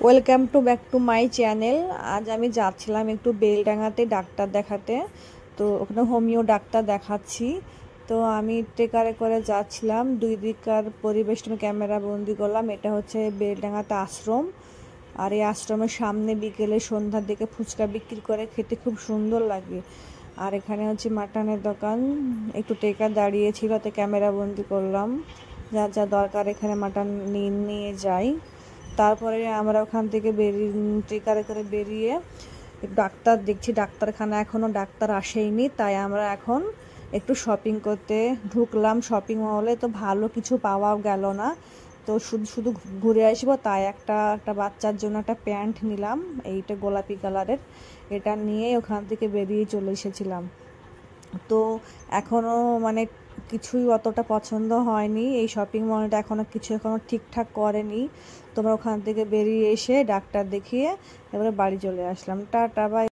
Welcome to back to my channel. আজ আমি যাচ্ছিলাম একটু বেলডাঙাতে ডাক্তার দেখাতে। তো ওখানে হোমিও ডাক্তার দেখাচ্ছি। তো আমি ট্রেকারে করে যাচ্ছিলাম, দুই দিককার পরিবেশটা আমি ক্যামেরা বন্দি করলাম। এটা হচ্ছে বেলডাঙাতে আশ্রম, আর এই আশ্রমের সামনে বিকেলে সন্ধ্যার দিকে ফুচকা বিক্রি করে, খেতে খুব সুন্দর লাগে। আর এখানে হচ্ছে মাটনের দোকান, একটু ট্রেকার দাঁড়িয়েছিল, তো ক্যামেরা বন্দি করলাম। যা যা দরকার এখানে মাটন নিয়ে যাই। তারপরে আমরা ওখান থেকে ট্রেকারে করে বেরিয়ে ডাক্তার দেখছি, ডাক্তারখানা এখনও ডাক্তার আসেইনি, তাই আমরা এখন একটু শপিং করতে ঢুকলাম শপিং মলে। তো ভালো কিছু পাওয়াও গেল না, তো শুধু শুধু ঘুরে আসবো, তাই একটা বাচ্চার জন্য একটা প্যান্ট নিলাম, এইটা গোলাপি কালারের। এটা নিয়ে ওখান থেকে বেরিয়ে চলে এসেছিলাম। তো এখনও মানে কিছুই অতটা পছন্দ হয়নি, এই শপিং মলটা এখনও ঠিকঠাক করেনি। তোমরা ওখান থেকে বেরিয়ে এসে ডাক্তার দেখিয়ে এবারে বাড়ি চলে আসলাম। Tata bye.